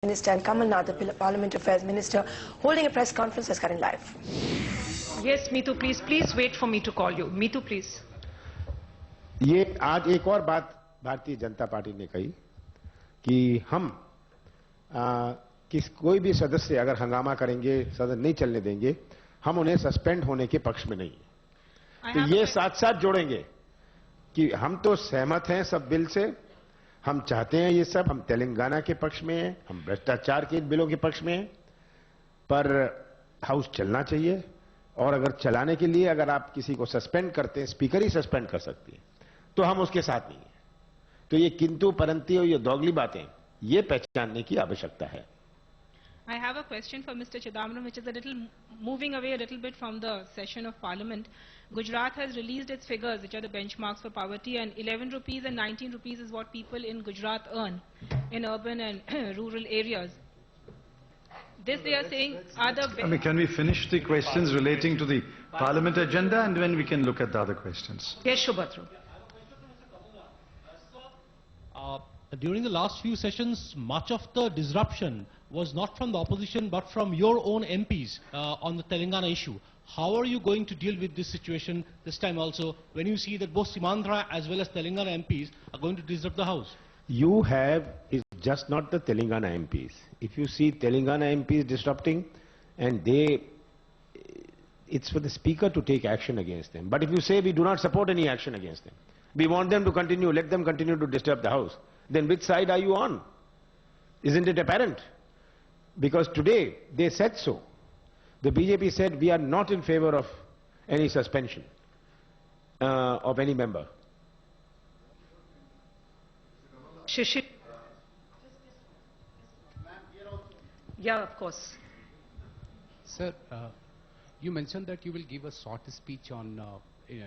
Minister and Kamal Nath, the Parliament Affairs Minister, holding a press conference as current live. Yes, Meetu, please wait for me to call you. Meetu, please. ये आज एक और बात Bharatiya Janata party ने कही कि हम कोई भी सदस्य अगर हंगामा करेंगे, सदन नहीं चलने देंगे, हम उन्हें सस्पेंड होने के पक्ष में नहीं है। तो ये साथ साथ जोड़ेंगे कि हम तो सहमत हैं सब बिल से, हम चाहते हैं ये सब, हम तेलंगाना के पक्ष में हैं, हम भ्रष्टाचार के बिलों के पक्ष में हैं, पर हाउस चलना चाहिए। और अगर चलाने के लिए अगर आप किसी को सस्पेंड करते हैं, स्पीकर ही सस्पेंड कर सकती है, तो हम उसके साथ नहीं हैं। तो ये किंतु परंतु और ये दोगली बातें, ये पहचानने की आवश्यकता है। I have a question for Mr. Chidambaram, which is a little moving away a little bit from the session of Parliament. Gujarat has released its figures, which are the benchmarks for poverty, and 11 rupees and 19 rupees is what people in Gujarat earn in urban and rural areas. This they are saying are the... can we finish the questions relating to the Parliament agenda, and then we can look at the other questions? Yes, Shubhatru. During the last few sessions, much of the disruption was not from the opposition but from your own MPs on the Telangana issue. How are you going to deal with this situation this time also, when you see that both Simandra as well as Telangana MPs are going to disrupt the House? You have is just not the Telangana MPs. If you see Telangana MPs disrupting, and it's for the Speaker to take action against them. But if you say we do not support any action against them, we want them to continue, let them continue to disturb the House, then which side are you on? Isn't it apparent? Because today they said so. The BJP said we are not in favor of any suspension of any member. Shishir. Yeah, of course. Sir, you mentioned that you will give a short speech on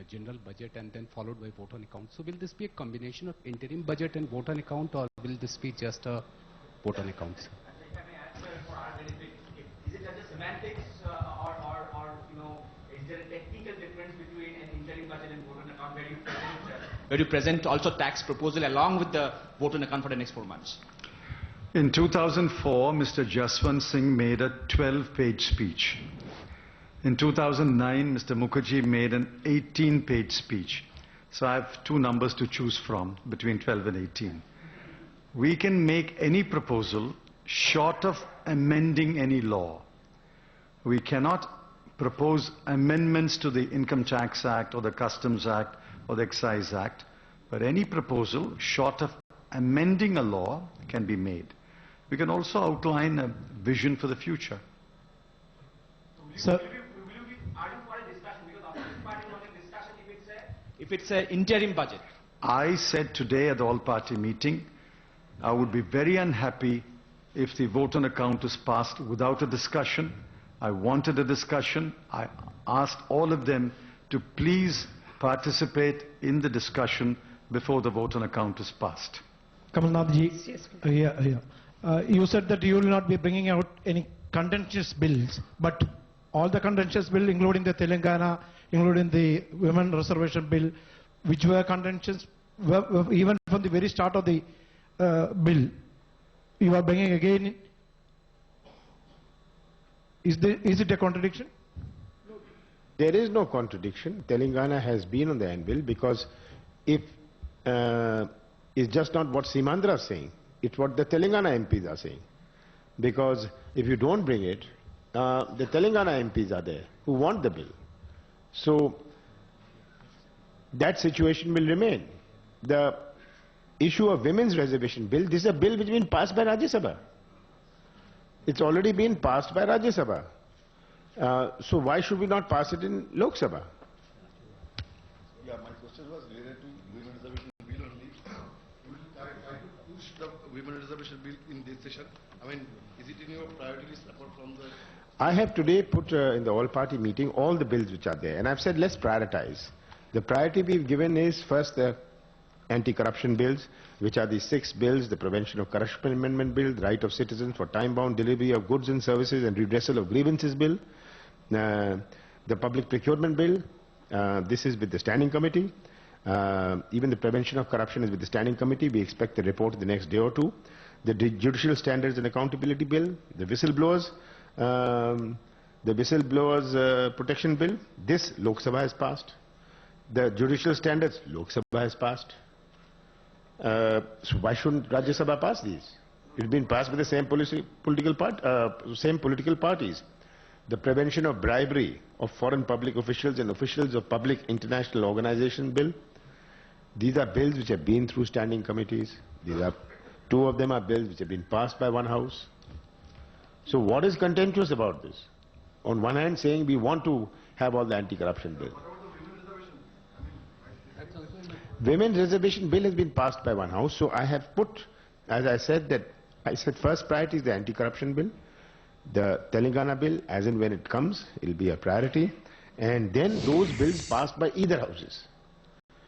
general budget and then followed by vote on account. So will this be a combination of interim budget and vote on account, or will this be just a vote on account? Sir? Is it just semantics or you know, is there a technical difference between an interim budget and vote on account where you present also tax proposal along with the vote on account for the next 4 months? In 2004, Mr. Jaswant Singh made a 12-page speech. In 2009, Mr. Mukherjee made an 18-page speech. So I have two numbers to choose from between 12 and 18. We can make any proposal short of amending any law. We cannot propose amendments to the Income Tax Act or the Customs Act or the Excise Act, but any proposal short of amending a law can be made. We can also outline a vision for the future. Sir, if it's an interim budget? I said today at the all-party meeting, I would be very unhappy if the vote on account is passed without a discussion. I wanted a discussion. I asked all of them to please participate in the discussion before the vote on account is passed. Kamal Nath ji, you said that you will not be bringing out any contentious bills, but all the contentious bills, including the Telangana, including the women reservation bill, which were contentious even from the very start of the bill, you are bringing again. Is it a contradiction? There is no contradiction. Telangana has been on the anvil because if it's just not what Simandra is saying, it's what the Telangana MPs are saying. Because if you don't bring it, the Telangana MPs are there who want the bill. So that situation will remain. The issue of women's reservation bill, this is a bill which has been passed by Rajya Sabha. It's already been passed by Rajya Sabha. So why should we not pass it in Lok Sabha? Yeah, my question was related to women reservation bill only. Will you try to push the women reservation bill in this session? I mean, is it in your priority list apart from the... I have today put in the all-party meeting all the bills which are there, and I've said let's prioritize. The priority we've given is first the anti-corruption bills, which are the 6 bills: the Prevention of Corruption Amendment Bill, the Right of Citizens for Time-Bound Delivery of Goods and Services and Redressal of Grievances Bill, the Public Procurement Bill, this is with the Standing Committee, even the Prevention of Corruption is with the Standing Committee. We expect the report the next day or two. the Judicial Standards and Accountability Bill, the Whistleblowers Protection Bill. This Lok Sabha has passed. The Judicial Standards, Lok Sabha has passed. So why shouldn't Rajya Sabha pass these? It's been passed by the same political parties. The Prevention of Bribery of Foreign Public Officials and Officials of Public International Organization Bill. These are bills which have been through standing committees. Two of them are bills which have been passed by one house. So what is contentious about this? On one hand saying we want to have all the anti-corruption bill. Women's reservation bill has been passed by one house, so I have put, as I said, first priority is the anti-corruption bill. The Telangana bill, as and when it comes, it will be a priority. And then those bills passed by either houses.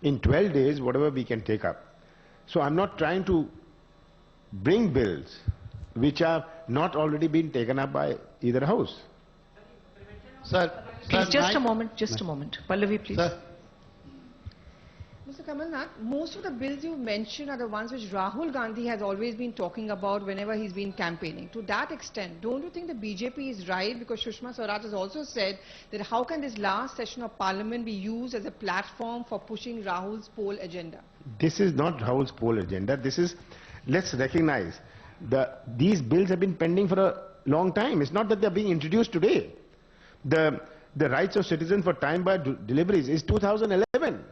In 12 days, whatever we can take up. So I'm not trying to bring bills which have not already been taken up by either house. Sir, please, just a moment. Pallavi, please. Sir. Mr. Kamalnath, most of the bills you mentioned are the ones which Rahul Gandhi has always been talking about whenever he's been campaigning. To that extent, don't you think the BJP is right? Because Sushma Swaraj has also said that how can this last session of Parliament be used as a platform for pushing Rahul's poll agenda? This is not Rahul's poll agenda. This is, let's recognize, these bills have been pending for a long time. It's not that they're being introduced today. The rights of citizens for time-bound deliveries is 2011.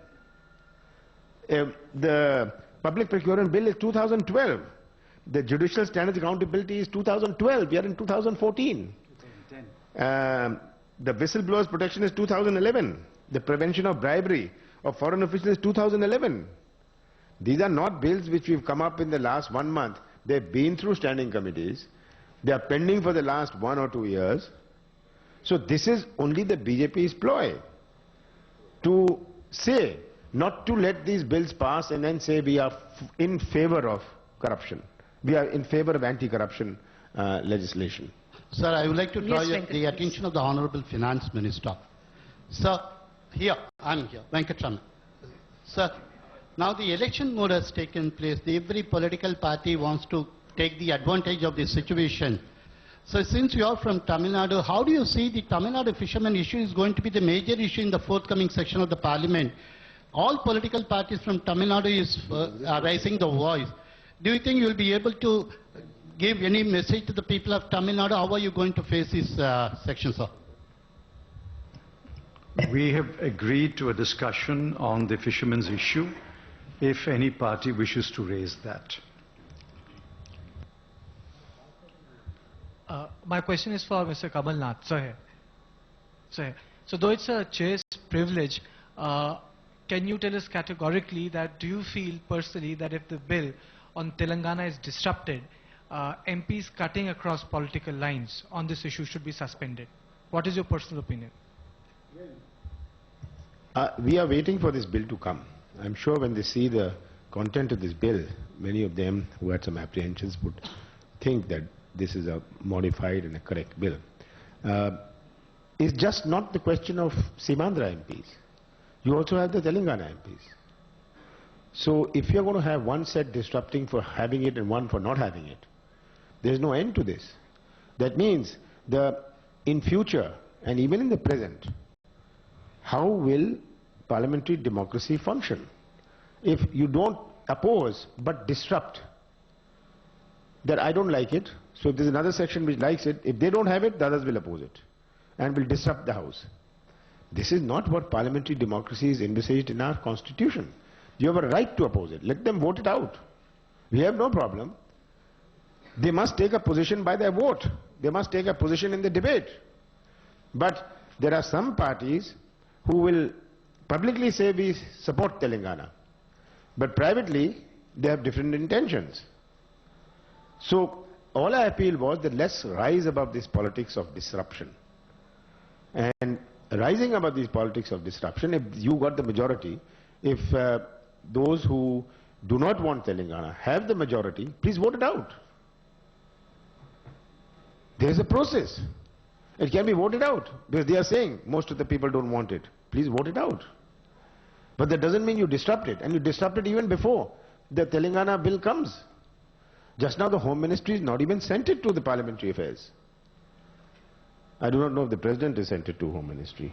The public procurement bill is 2012. The judicial standards accountability is 2012. We are in 2014. 2010. The whistleblowers protection is 2011. The prevention of bribery of foreign officials is 2011. These are not bills which we've come up in the last 1 month. They've been through standing committees. They are pending for the last 1 or 2 years. So this is only the BJP's ploy to say, not to let these bills pass and then say we are in favor of corruption. We are in favor of anti-corruption legislation. Sir, I would like to draw the attention of the Honorable Finance Minister. Sir, I'm here, Venkatraman. Sir, now the election mode has taken place. Every political party wants to take the advantage of this situation. So since you are from Tamil Nadu, how do you see the Tamil Nadu fishermen issue is going to be the major issue in the forthcoming section of the Parliament? All political parties from Tamil Nadu are raising the voice. Do you think you will be able to give any message to the people of Tamil Nadu? How are you going to face this section, sir? We have agreed to a discussion on the fishermen's issue, if any party wishes to raise that. My question is for Mr. Kamal Nath. So though it's a chair's privilege, can you tell us categorically that do you feel personally that if the bill on Telangana is disrupted, MPs cutting across political lines on this issue should be suspended? What is your personal opinion? We are waiting for this bill to come. I'm sure when they see the content of this bill, many of them who had some apprehensions would think that this is a modified and a correct bill. It's just not the question of Simandra MPs. You also have the Telangana MPs. So if you're going to have one set disrupting for having it and one for not having it, there's no end to this. That means in future and even in the present, how will parliamentary democracy function? If you don't oppose but disrupt, that I don't like it, so if there's another section which likes it, if they don't have it, the others will oppose it and will disrupt the House. This is not what parliamentary democracy is envisaged in our constitution. You have a right to oppose it. Let them vote it out. We have no problem. They must take a position by their vote. They must take a position in the debate. But there are some parties who will publicly say we support Telangana, but privately they have different intentions. So all I appeal was that let's rise above this politics of disruption. And rising above these politics of disruption, if you got the majority, if those who do not want Telangana have the majority, please vote it out. There is a process. It can be voted out because they are saying most of the people don't want it. Please vote it out. But that doesn't mean you disrupt it, and you disrupt it even before the Telangana bill comes. Just now the Home Ministry has not even sent it to the Parliamentary Affairs. I do not know if the President has sent it to Home Ministry.